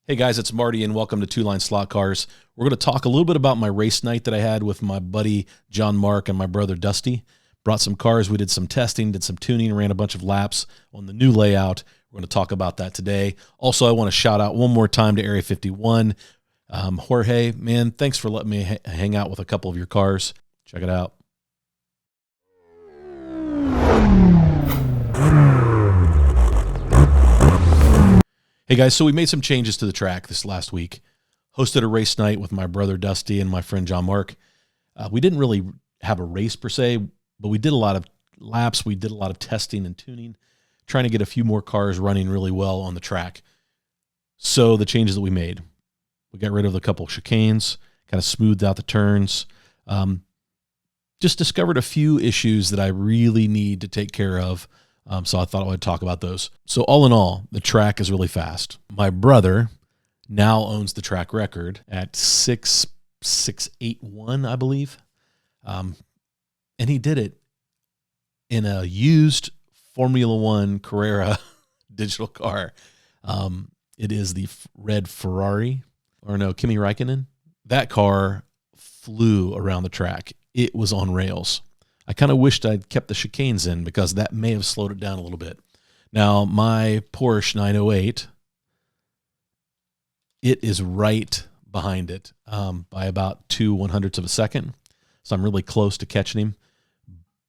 Hey guys, it's Marty and welcome to Two Line Slot Cars. We're going to talk a little bit about my race night that I had with my buddy John Mark and my brother Dusty. Brought some cars, we did some testing, did some tuning, ran a bunch of laps on the new layout. We're going to talk about that today. Also, I want to shout out one more time to Area 51. Jorge, man, thanks for letting me hang out with a couple of your cars. Check it out. Hey guys, so we made some changes to the track this last week. Hosted a race night with my brother Dusty and my friend John Mark. We didn't really have a race per se, but we did a lot of laps. We did a lot of testing and tuning, trying to get a few more cars running really well on the track. So the changes that we made, we got rid of a couple of chicanes, kind of smoothed out the turns. Just discovered a few issues that I really need to take care of. So I thought I would talk about those. So all in all, the track is really fast. My brother now owns the track record at 6.681, I believe. And he did it in a used Formula One Carrera digital car. It is the red Ferrari, or no, Kimi Räikkönen. That car flew around the track. It was on rails. I kind of wished I'd kept the chicanes in because that may have slowed it down a little bit. Now, my Porsche 908, it is right behind it by about 2/100ths of a second. So I'm really close to catching him.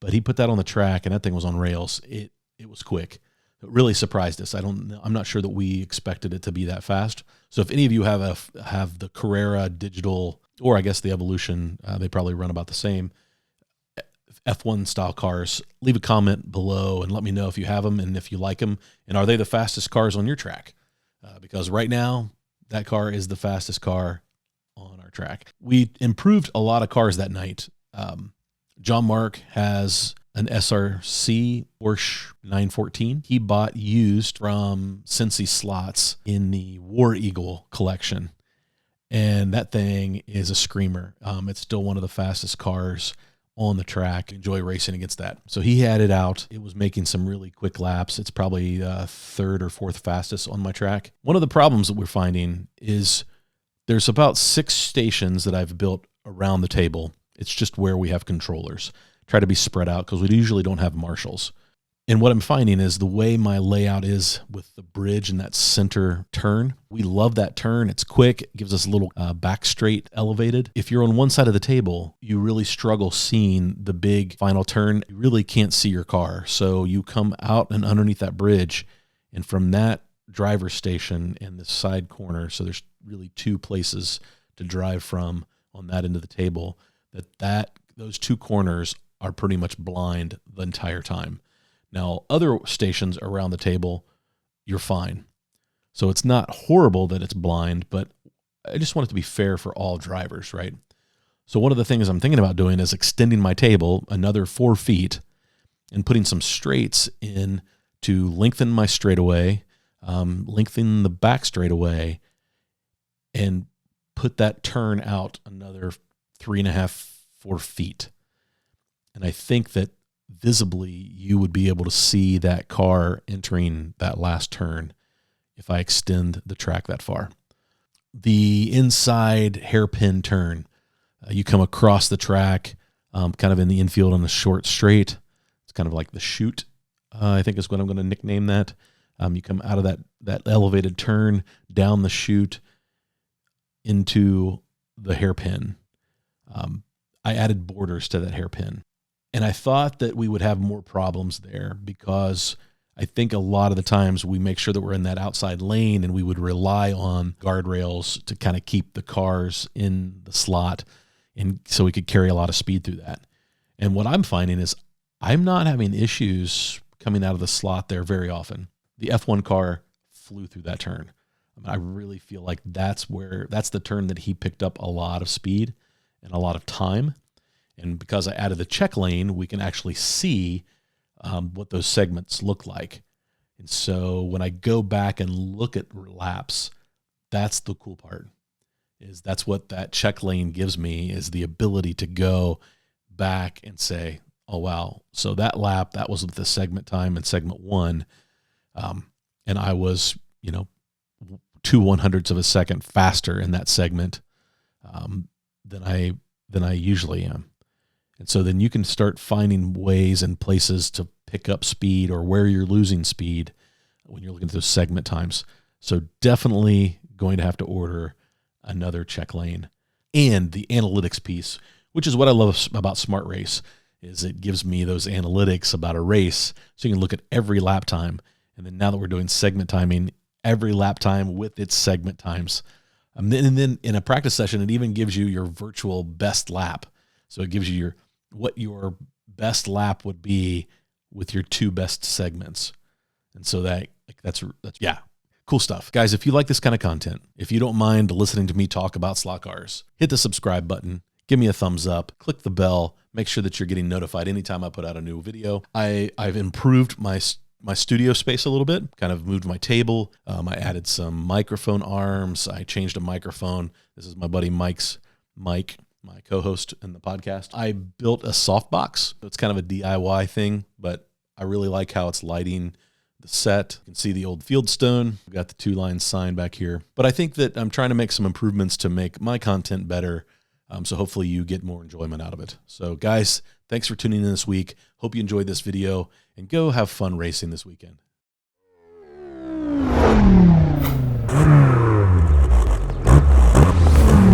But he put that on the track, and that thing was on rails. It was quick. It really surprised us. I'm not sure that we expected it to be that fast. So if any of you have the Carrera digital, or I guess the Evolution, they probably run about the same, F1 style cars, leave a comment below and let me know if you have them and if you like them. And are they the fastest cars on your track? Because right now, that car is the fastest car on our track. We improved a lot of cars that night. John Mark has an SRC Porsche 914. He bought used from Cincy Slots in the War Eagle collection. And that thing is a screamer. It's still one of the fastest cars on the track. Enjoy racing against that. So he had it out. It was making some really quick laps. It's probably third or fourth fastest on my track. One of the problems that we're finding is there's about 6 stations that I've built around the table. It's just where we have controllers. Try to be spread out because we usually don't have marshals. And what I'm finding is the way my layout is with the bridge and that center turn, we love that turn. It's quick. It gives us a little back straight elevated. If you're on one side of the table, you really struggle seeing the big final turn. You really can't see your car. So you come out and underneath that bridge, and from that driver's station and the side corner, so there's really 2 places to drive from on that end of the table, those 2 corners are pretty much blind the entire time. Now, other stations around the table, you're fine. So it's not horrible that it's blind, but I just want it to be fair for all drivers, right? So one of the things I'm thinking about doing is extending my table another 4 feet and putting some straights in to lengthen my straightaway, lengthen the back straightaway, and put that turn out another 3.5, 4 feet. And I think that visibly you would be able to see that car entering that last turn if I extend the track that far. The inside hairpin turn, you come across the track kind of in the infield on a short straight. It's kind of like the chute, I think is what I'm going to nickname that. You come out of that elevated turn down the chute into the hairpin. I added borders to that hairpin. And I thought that we would have more problems there because I think a lot of the times we make sure that we're in that outside lane and we would rely on guardrails to kind of keep the cars in the slot, and so we could carry a lot of speed through that. And what I'm finding is I'm not having issues coming out of the slot there very often. The F1 car flew through that turn. I really feel like that's the turn that he picked up a lot of speed and a lot of time. And because I added the check lane, we can actually see what those segments look like. And so when I go back and look at laps, that's the cool part. That's what that check lane gives me, is the ability to go back and say, oh, wow. So that lap, that was with the segment time in segment 1. And I was, 2/100ths of a second faster in that segment than I usually am. And so then you can start finding ways and places to pick up speed or where you're losing speed when you're looking at those segment times. So definitely going to have to order another check lane. And the analytics piece, which is what I love about Smart Race, is it gives me those analytics about a race. So you can look at every lap time. And then now that we're doing segment timing, every lap time with its segment times. And then in a practice session, it even gives you your virtual best lap. So it gives you what your best lap would be with your 2 best segments. And so that's cool stuff. Guys, if you like this kind of content, if you don't mind listening to me talk about slot cars, hit the subscribe button, give me a thumbs up, click the bell, make sure that you're getting notified anytime I put out a new video. I've improved my studio space a little bit, kind of moved my table. I added some microphone arms. I changed a microphone. This is my buddy Mike, my co-host in the podcast. I built a softbox. It's kind of a DIY thing, but I really like how it's lighting the set. You can see the old Fieldstone. We've got the 2 lines sign back here. But I think that I'm trying to make some improvements to make my content better. So hopefully you get more enjoyment out of it. So guys, thanks for tuning in this week. Hope you enjoyed this video and go have fun racing this weekend.